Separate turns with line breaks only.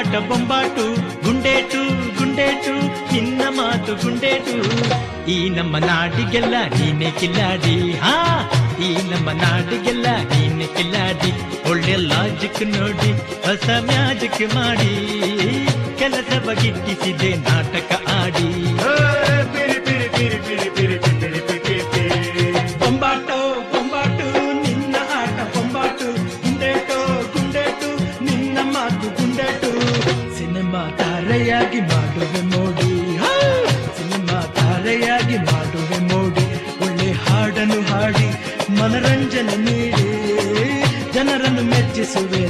ಆಟ ಬೊಂಬಾಟು, ಗುಂಡೇಟು ಗುಂಡೇಟು ನಿನ್ನ ಮಾತು ಗುಂಡೇಟು. ಈ ನಮ್ಮ ನಾಡಿಗೆಲ್ಲ ನೀನೆ ಕಿಲ್ಲಾಡಿ, ಹಾ ಈ ನಮ್ಮ ನಾಡಿಗೆಲ್ಲ ನೀನೆ ಕಿಲ್ಲಾಡಿ. ಒಳ್ಳೆ ಲಾಜಿಕ್ ನೋಡಿ ಹೊಸ ಮ್ಯಾಜಿಕ್ ಮಾಡಿ ಕೆಲಸವ ಗಿಟ್ಟಿಸಿದೆ ನಾಟಕ ಆಡಿ. ಬೊಂಬಾಟೋ ಬೊಂಬಾಟು ನಿನ್ನ ಆಟ ಬೊಂಬಾಟು, ಗುಂಡೇಟೋ ಗುಂಡೇಟು ನಿನ್ನ ಮಾತು ಗುಂಡೇಟು. ಸಿನಿಮಾ ತಾರೆಯಾಗಿ ಮಾಡುವೆ ಮೋಡಿ, ಸಿನಿಮಾ ತಾರೆಯಾಗಿ ಮಾಡುವೆ ಮೋಡಿ. ಒಳ್ಳೆ ಹಾಡನ್ನು ಹಾಡಿ ಮನರಂಜನೆ ನೀಡಿ ಜನರನ್ನು ಮೆಚ್ಚಿಸುವೆ.